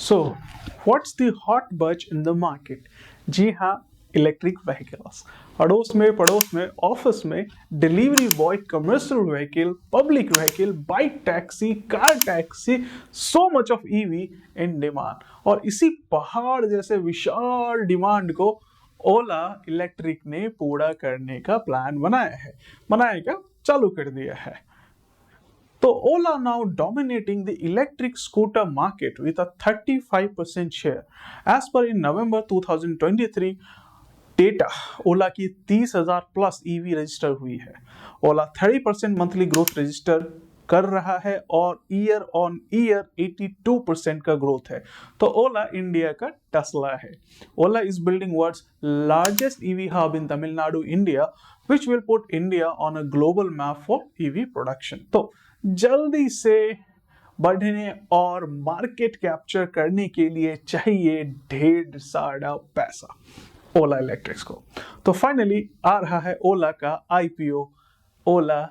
So, what's the hot buzz in the market? जी हाँ, electric vehicles. अड़ोस में पड़ोस में ऑफिस में delivery boy, commercial vehicle, public vehicle, bike taxi, car taxi, so much of EV in demand. और इसी पहाड़ जैसे विशाल डिमांड को ओला इलेक्ट्रिक ने पूरा करने का प्लान बनाएगा चालू कर दिया है। So Ola now dominating the electric scooter market with a 35% share. As per in November 2023 data, ओला की 30,000 प्लस ईवी रजिस्टर हुई है। ओला 30% मंथली ग्रोथ रजिस्टर कर रहा है और ईयर ऑन ईयर 82% का ग्रोथ है। तो ओला इंडिया का टेस्ला है। Ola is building world's largest EV hub in Tamil Nadu, India, which will put India on a global map for EV production. तो जल्दी से बढ़ने और मार्केट कैप्चर करने के लिए चाहिए ढेर सारा पैसा ओला इलेक्ट्रिक्स को। तो फाइनली आ रहा है ओला का आईपीओ, ओला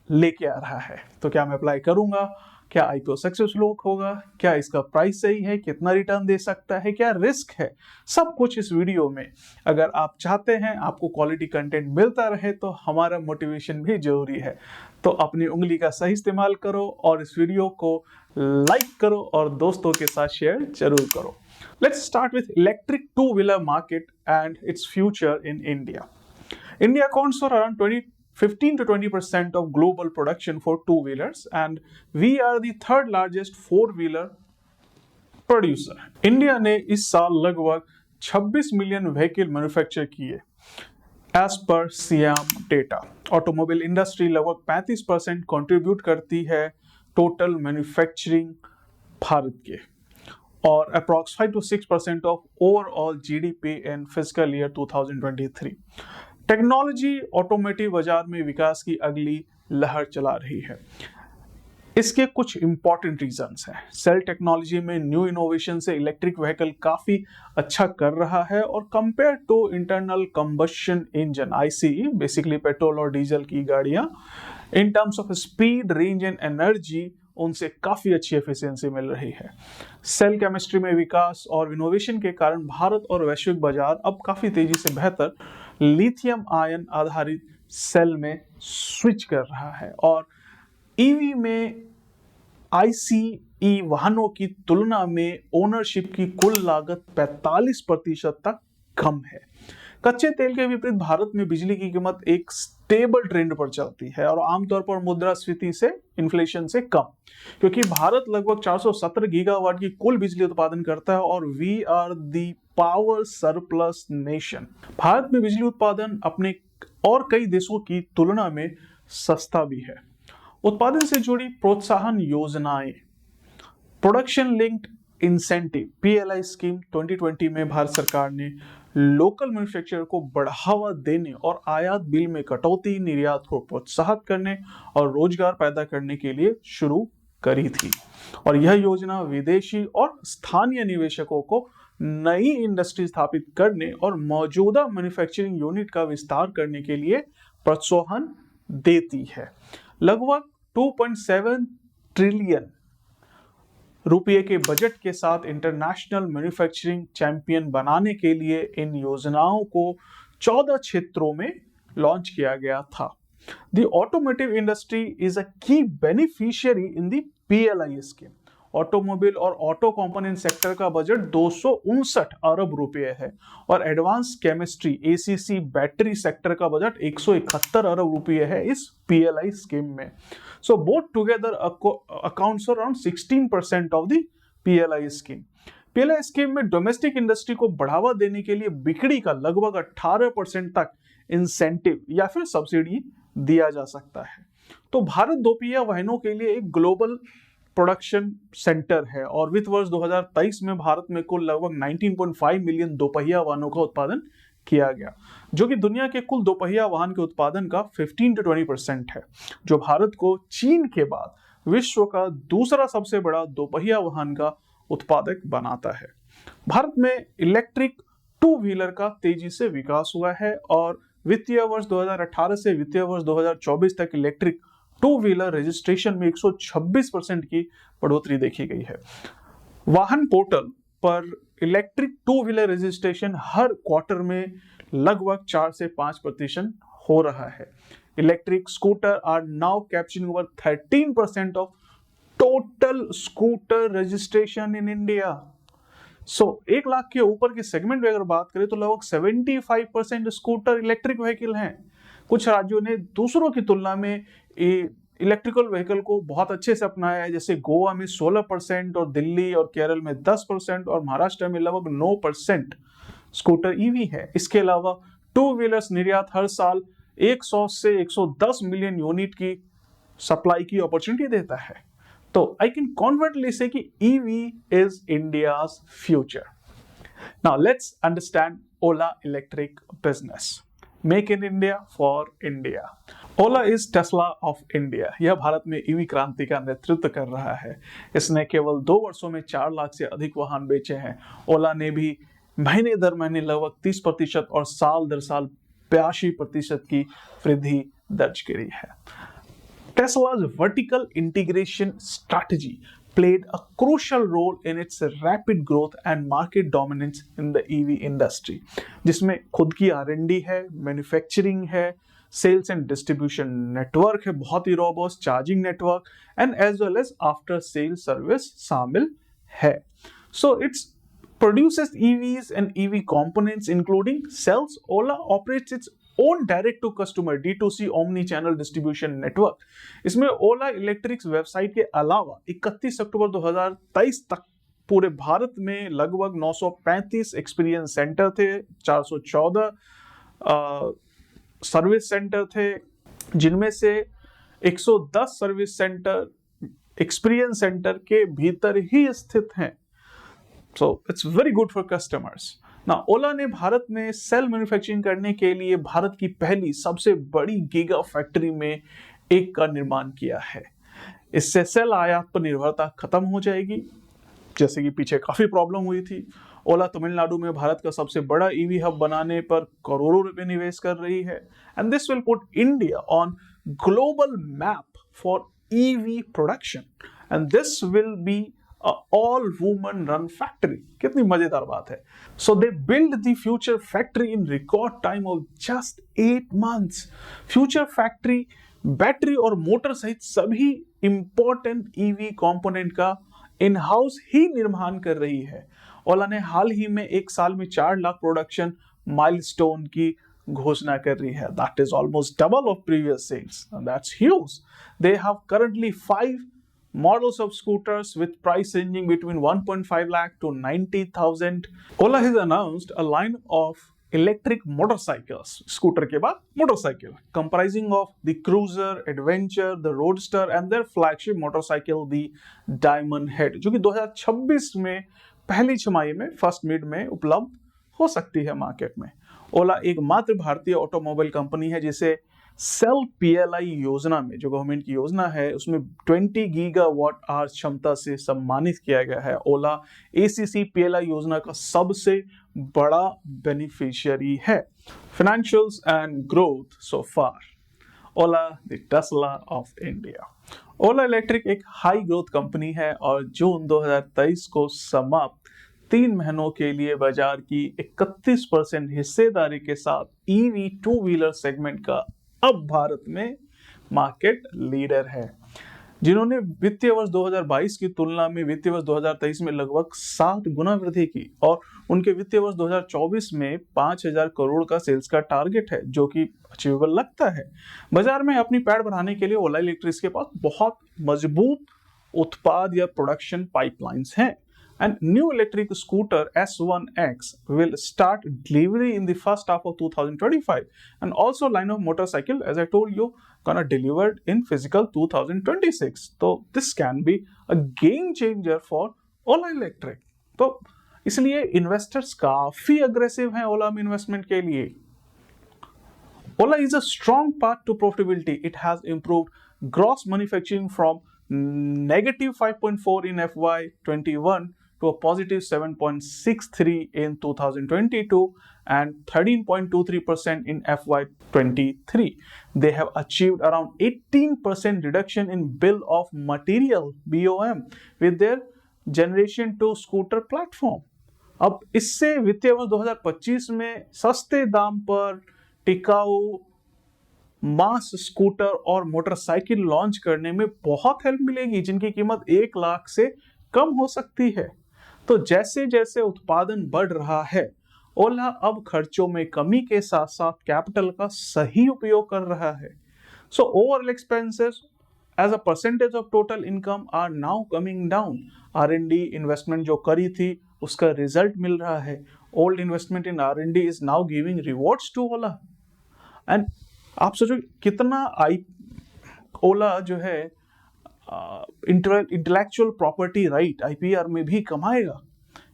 लेके आ रहा है। तो क्या मैं अप्लाई करूंगा? क्या आईपीओ सक्सेसफुल होगा? क्या इसका प्राइस सही है? कितना रिटर्न दे सकता है? क्या रिस्क है? सब कुछ इस वीडियो में। अगर आप चाहते हैं आपको क्वालिटी कंटेंट मिलता रहे तो हमारा मोटिवेशन भी जरूरी है। तो अपनी उंगली का सही इस्तेमाल करो और इस वीडियो को लाइक करो और दोस्तों के साथ शेयर जरूर करो। Let's start with electric two wheeler market and its future in India. India accounts for around 15 to 20% of global production for two-wheelers, and we are the third largest four-wheeler producer. India ने इस साल लगभग 26 million vehicle manufacture किए as per SIAM data. Automobile industry लगभग 35% contribute करती है total manufacturing Bharat के और approx 5 to 6% of overall GDP in physical year 2023। Technology automotive बाजार में विकास की अगली लहर चला रही है। इसके कुछ इंपॉर्टेंट रीजंस हैं। सेल टेक्नोलॉजी में न्यू इनोवेशन से इलेक्ट्रिक व्हीकल काफी अच्छा कर रहा है और compare to internal combustion engine ICE, basically petrol और डीजल की गाड़ियां, in terms of speed, range and energy उनसे काफी अच्छी एफिशिएंसी मिल रही है। सेल केमिस्ट्री में विकास और इनोवेशन के कारण भारत और वैश्विक बाजार अब काफी तेजी से बेहतर लिथियम आयन आधारित सेल में स्विच कर रहा है और ईवी में आईसीई वाहनों की तुलना में ओनरशिप की कुल लागत 45% तक कम है। कच्चे तेल के विपरीत भारत में बिजली की कीमत एक स्टेबल ट्रेंड पर चलती है और आमतौर पर मुद्रास्फीति से, इन्फ्लेशन से कम, क्योंकि भारत लगभग 417 गीगावाट की कुल बिजली उत्पादन करता है और we are the power surplus nation. Bharat में बिजली उत्पादन अपने और कई देशों की तुलना में सस्ता भी है। उत्पादन से जुड़ी प्रोत्साहन योजनाएं, production linked incentive PLI scheme 2020 में भारत सरकार ने लोकल मैन्युफैक्चरर को बढ़ावा देने और आयात बिल में कटौती, निर्यात को प्रोत्साहित करने और रोजगार पैदा करने के लिए शुरू करी थी। और यह योजना विदेशी और स्थानीय निवेशकों को नई इंडस्ट्री स्थापित करने और मौजूदा मैन्युफैक्चरिंग यूनिट का विस्तार करने के लिए प्रोत्साहन देती है। लगभग 2.7 ट्रिलियन रुपये के बजट के साथ इंटरनेशनल मैन्युफैक्चरिंग चैंपियन बनाने के लिए इन योजनाओं को 14 क्षेत्रों में लॉन्च किया गया था। The automotive industry is a key beneficiary in the PLI scheme. Automobile और ऑटो कंपोनेंट सेक्टर का बजट 259 अरब रुपए है और advance chemistry ACC battery sector का बजट 171 अरब रुपए है इस पीएलआई स्कीम में। So both together accounts for around 16% of the PLI scheme. PLI scheme में डोमेस्टिक इंडस्ट्री को बढ़ावा देने के लिए बिक्री का लगभग 18% तक इंसेंटिव या फिर सब्सिडी दिया जा सकता है। तो भारत दोपहिया वाहनों के लिए एक ग्लोबल प्रोडक्शन सेंटर है और वित्त वर्ष 2023 में भारत में कुल लगभग 19.5 मिलियन दोपहिया वाहनों का उत्पादन किया गया, जो कि दुनिया के कुल दोपहिया वाहन के उत्पादन का 15 to 20% है, जो भारत को चीन के बाद विश्व का दूसरा सबसे बड़ा दोपहिया वाहन का उत्पादक बनाता है। भारत में इलेक्ट्रिक टू व्हीलर का तेजी से विकास हुआ है और वित्तीय वर्ष 2018 से वित्तीय वर्ष 2024 तक इलेक्ट्रिक टू व्हीलर रजिस्ट्रेशन में 126% की बढ़ोतरी देखी गई है। वाहन पोर्टल पर इलेक्ट्रिक टू व्हीलर रजिस्ट्रेशन हर क्वार्टर में लगभग 4 से 5% हो रहा है। Electric scooter are now capturing over 13% of total scooter registration in India. So 1 lakh के ऊपर के सेगमेंट में अगर बात करें तो लगभग 75% स्कूटर इलेक्ट्रिक व्हीकल हैं। कुछ राज्यों ने दूसरों की तुलना में इलेक्ट्रिकल व्हीकल को बहुत अच्छे से अपनाया है, जैसे गोवा में 16% और दिल्ली और केरल में 10% और महाराष्ट्र में लगभग 9% स्कूटर ईवी है। इसके अलावा टू व्हीलर्स निर्यात हर साल 100 से 110 मिलियन यूनिट की सप्लाई की अपॉर्चुनिटी देता है। तो आई कैन कॉन्फिडेंटली से कि EV is India's future. Now let's understand Ola electric business. Make in India for India. Ola is Tesla of India. यह भारत में ईवी क्रांति का नेतृत्व कर रहा है। इसने केवल 2 वर्षों में 4 लाख से अधिक वाहन बेचे हैं। ओला ने भी महीने दर महीने लगभग 30% और साल दर साल 82% की वृद्धि दर्ज करी है। Tesla's vertical integration strategy played a crucial role in its rapid growth and market dominance in the EV industry, जिसमें खुद की R&D है, मैन्युफैक्चरिंग है, सेल्स एंड डिस्ट्रीब्यूशन नेटवर्क है, बहुत ही robust charging network and as well as after sale service शामिल है। So it's produces EVs and EV components including cells. Ola operates its own direct to customer D2C omni channel distribution network. इसमें ओला electrics website के अलावा 31 अक्टूबर 2023 तक पूरे भारत में लगभग 935 experience centre थे, 414 सर्विस सेंटर थे, जिनमें से 110 सर्विस सेंटर एक्सपीरियंस सेंटर के भीतर ही स्थित हैं। So it's very good for customers. Now, ओला ने भारत में सेल मैन्युफैक्चरिंग करने के लिए भारत की पहली सबसे बड़ी गीगा फैक्ट्री में एक का निर्माण किया है। इससे सेल आयात पर निर्भरता खत्म हो जाएगी, जैसे कि पीछे काफी प्रॉब्लम हुई थी। ओला तमिलनाडु में भारत का सबसे बड़ा ईवी हब बनाने पर करोड़ों रुपए निवेश कर रही है and this will put India on global map for EV production and this will be all woman run factory. कितनी मजेदार बात है। So they build the future factory in record time of just 8 months। Future factory battery और motor सहित सभी important EV component का in house ही निर्माण कर रही है। ओला ने हाल ही में 1 साल में 4 लाख प्रोडक्शन माइलस्टोन की घोषणा कर रही है। That is almost double of previous sales. That's huge. They have currently 5 models of scooters with price ranging between 1.5 lakh to 90,000. Ola has announced a line of electric motorcycles, scooter के बाद motorcycle, comprising of the Cruiser, Adventure, the Roadster and their flagship motorcycle, the Diamond Head, जो कि 2026 में पहली छमाही में first mid में उपलब्ध हो सकती है मार्केट में। ओला एकमात्र भारतीय ऑटोमोबाइल कंपनी है जिसे सेल PLI योजना में, जो गवर्नमेंट की योजना है, उसमें 20 गीगावाट आवर्स क्षमता से सम्मानित किया गया है। ओला ACC PLI योजना का सबसे बड़ा बेनिफिशियरी है। Financials and growth so far. Ola the Tesla of India. Ola electric एक हाई ग्रोथ कंपनी है और जून 2023 को समाप्त 3 महीनों के लिए बाजार की 31% हिस्सेदारी के साथ EV टू व्हीलर सेगमेंट का अब भारत में मार्केट लीडर है, जिन्होंने वित्तीय वर्ष 2022 की तुलना में वित्तीय वर्ष 2023 में लगभग 7 गुना वृद्धि की और उनके वित्तीय वर्ष 2024 में 5,000 करोड़ का सेल्स का टारगेट है, जो कि अचीवेबल लगता है। बाजार में अपनी पैड़ बढ़ाने के लिए ओला इलेक्ट्रिक के पास बहुत मजबूत उत्पाद या प्रोडक्शन पाइपलाइंस हैं। And new electric scooter S1X will start delivery in the first half of 2025, and also line of motorcycle, as I told you, gonna delivered in physical 2026. So this can be a game changer for Ola Electric. तो इसलिए investors काफी aggressive हैं ओला में investment के लिए। Ola is a strong path to profitability. It has improved gross manufacturing from -5.4 in FY21 to a positive 7.63 in 2022 and 13.23% in FY23. They have achieved around 18% reduction in bill of material (BOM) with their generation 2 scooter platform. अब इससे वित्तीय वर्ष 2025 में सस्ते दाम पर टिकाऊ मास scooter और मोटरसाइकिल लॉन्च करने में बहुत हेल्प मिलेगी, जिनकी कीमत 1 लाख से कम हो सकती है। तो जैसे जैसे उत्पादन बढ़ रहा है, ओला अब खर्चों में कमी के साथ साथ कैपिटल का सही उपयोग कर रहा है। So overall expenses as a percentage of total income are now coming down. R&D investment जो करी थी उसका रिजल्ट मिल रहा है। Old investment in R&D is now giving rewards to Ola. And आप सोचो कितना ओला जो है इंटेलेक्चुअल प्रॉपर्टी राइट IPR में भी कमाएगा।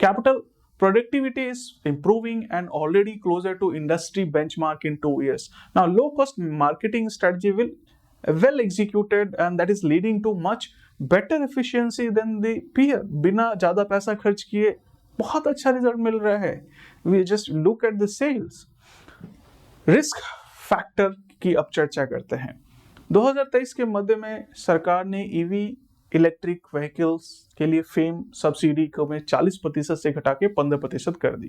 Capital productivity is improving and already closer to industry benchmark in 2 years. Now, low-cost marketing strategy will well executed and that is leading to much better efficiency than the peer. बिना ज़्यादा पैसा खर्च किए बहुत अच्छा रिजल्ट मिल रहा है। We just look at the sales. Risk factor की अब चर्चा करते हैं। 2023 के मध्य में सरकार ने EV इलेक्ट्रिक व्हीकल्स के लिए फेम सब्सिडी को में 40% से घटा के 15% कर दी।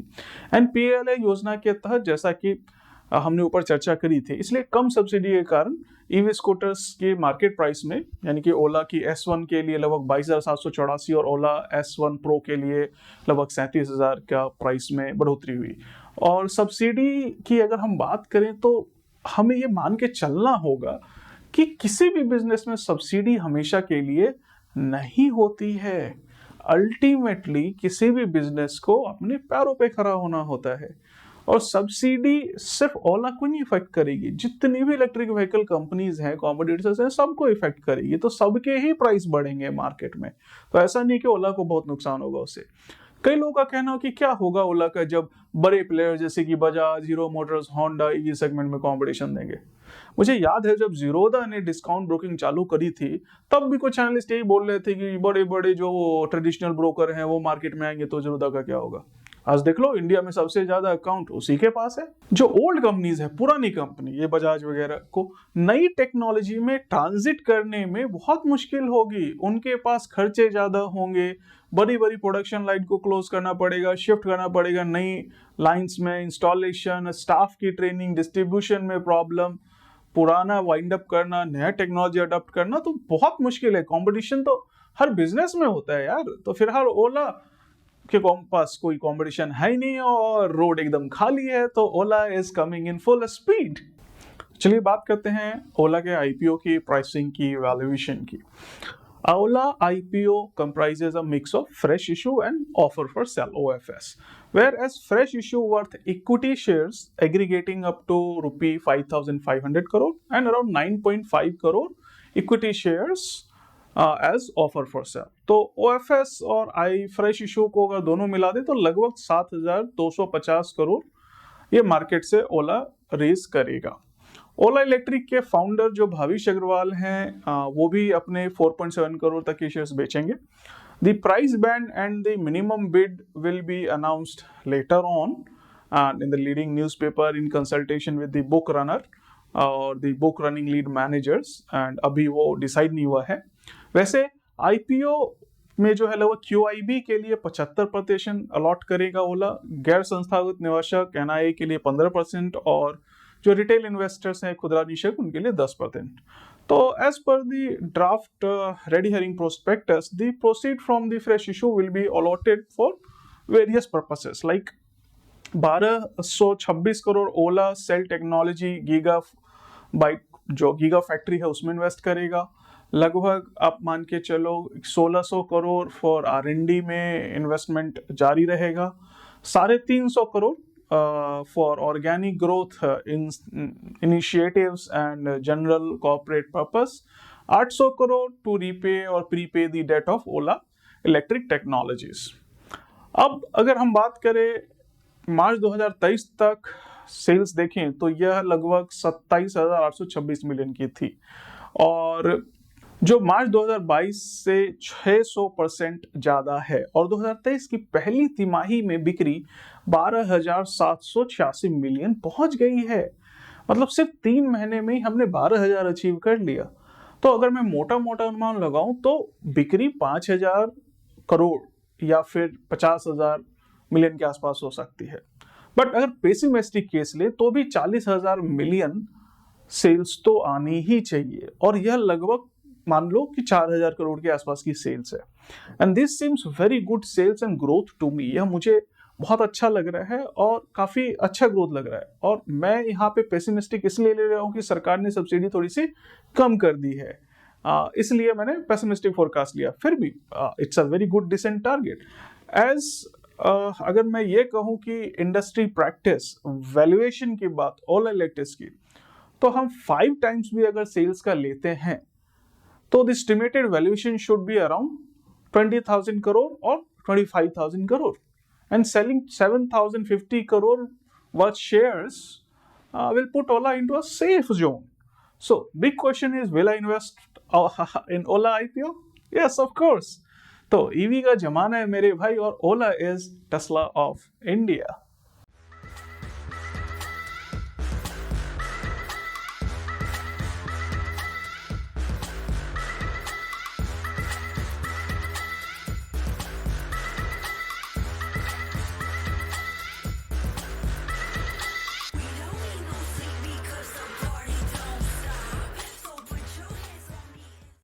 एंड PLI योजना के तहत, जैसा कि हमने ऊपर चर्चा करी थी, इसलिए कम सब्सिडी के कारण EV स्कूटर्स के मार्केट प्राइस में, यानी कि ओला की S1 के लिए लगभग 22,784 और ओला S1 प्रो के लिए लगभग 37,000 का प्राइस में बढ़ोतरी हुई। और सब्सिडी की अगर हम बात करें तो हमें ये मान के चलना होगा कि किसी भी बिजनेस में सब्सिडी हमेशा के लिए नहीं होती है। अल्टीमेटली किसी भी बिजनेस को अपने पैरों पे खड़ा होना होता है, और सब्सिडी सिर्फ ओला को नहीं इफेक्ट करेगी, जितनी भी इलेक्ट्रिक व्हीकल कंपनीज हैं, कॉम्पिटिटर्स हैं, सबको इफेक्ट करेगी। तो सबके ही प्राइस बढ़ेंगे मार्केट में। तो ऐसा नहीं कि ओला को बहुत नुकसान होगा उससे। कई लोगों का कहना हो कि क्या होगा ओला का जब बड़े प्लेयर जैसे कि Bajaj, hero Motors, Honda EV segment में कंपटीशन देंगे। मुझे याद है जब जीरोधा ने डिस्काउंट ब्रोकिंग चालू करी थी, तब भी कुछ एनालिस्ट यही बोल रहे थे कि बड़े बड़े जो ट्रेडिशनल ब्रोकर हैं वो मार्केट में आएंगे तो जीरोधा का क्या होगा। आज देख लो, इंडिया में सबसे ज्यादा अकाउंट उसी के पास है। जो ओल्ड कंपनीज है, पुरानी कंपनी, ये बजाज वगैरह को नई टेक्नोलॉजी में ट्रांजिट करने में बहुत मुश्किल होगी। उनके पास खर्चे ज्यादा होंगे, बड़ी बड़ी प्रोडक्शन लाइन को क्लोज करना पड़ेगा, शिफ्ट करना पड़ेगा नई लाइंस में, इंस्टॉलेशन, स्टाफ की ट्रेनिंग, डिस्ट्रीब्यूशन में प्रॉब्लम, पुराना वाइंड अप करना, नया टेक्नोलॉजी अडॉप्ट करना, तो बहुत मुश्किल है। कंपटीशन तो हर बिजनेस में होता है यार। तो फिलहाल ओला के पास कोई कंपटीशन है ही नहीं और रोड एकदम खाली है, तो Ola is coming in full speed. चलिए बात करते हैं ओला के IPO की, प्राइसिंग की, वैल्यूएशन की। Ola IPO comprises a mix of fresh issue and offer for sale (OFS), whereas fresh issue worth equity shares aggregating up to rupee 5,500 crore and around 9.5 crore equity shares as offer for sale। तो OFS और fresh issue को अगर दोनों मिला दे तो लगभग 7,250 करोड़ ये market से ओला रेज करेगा। ओला इलेक्ट्रिक के फाउंडर जो भाविश अग्रवाल हैं, वो भी अपने 4.7 करोड़ तक के शेयर्स बेचेंगे। The price band and the minimum bid will be announced later on in the leading newspaper in consultation with the book runner और the book running lead managers, and अभी वो डिसाइड नहीं हुआ है। वैसे IPO में जो है लगभग QIB के लिए 75% अलॉट करेगा ओला, गैर संस्थागत निवेशक NIA के लिए 15% और जो रिटेल इन्वेस्टर्स हैं, खुदरा निवेशक, उनके लिए 10%। तो as per the draft red herring prospectus, the proceed from the fresh issue will be allotted for various purposes like 1226 crore Ola cell technology giga bike, जो गीगा फैक्ट्री है उसमें इन्वेस्ट करेगा। लगभग आप मान के चलो 1600 करोड़ फॉर R&D में इन्वेस्टमेंट जारी रहेगा। 350 crore for organic growth initiatives and general corporate purpose, 800 crore to repay or prepay the debt of Ola Electric Technologies। अब अगर हम बात करें मार्च 2023 तक सेल्स देखें तो यह लगभग 27,826 मिलियन की थी, और जो मार्च 2022 से 600% ज्यादा है। और 2023 की पहली तिमाही में बिक्री 12,786 मिलियन पहुंच गई है। मतलब सिर्फ 3 महीने में ही हमने 12,000 अचीव कर लिया। तो अगर मैं मोटा मोटा अनुमान लगाऊं तो बिक्री 5,000 करोड़ या फिर 50,000 मिलियन के आसपास हो सकती है। बट अगर पेसिमिस्टिक केस ले तो भी 40,000 मिलियन सेल्स तो आनी ही चाहिए, और यह लगभग मान लो कि 4,000 करोड़ के आसपास की सेल्स है। And this seems very good sales and growth to me. यह मुझे बहुत अच्छा लग रहा है और काफी अच्छा ग्रोथ लग रहा है। और मैं यहाँ पे पेसिमिस्टिक इसलिए ले रहा हूँ कि सरकार ने सब्सिडी थोड़ी सी कम कर दी है, इसलिए मैंने पेसिमिस्टिक फोरकास्ट लिया। फिर भी it's a very good decent target. As अगर मैं ये कहूँ कि इंडस्ट्री प्रैक्टिस वैल्यूएशन की बात ओला इलेक्ट्रिक्स की, तो हम 5 टाइम्स भी अगर सेल्स का लेते हैं तो the estimated valuation should be around 20,000 crore और 25,000 crore, and selling 7,050 crore worth shares will put Ola into a safe zone. So big question is, will I invest in Ola IPO? Yes, of course. तो EV का जमाना है मेरे भाई, और Ola is Tesla of India.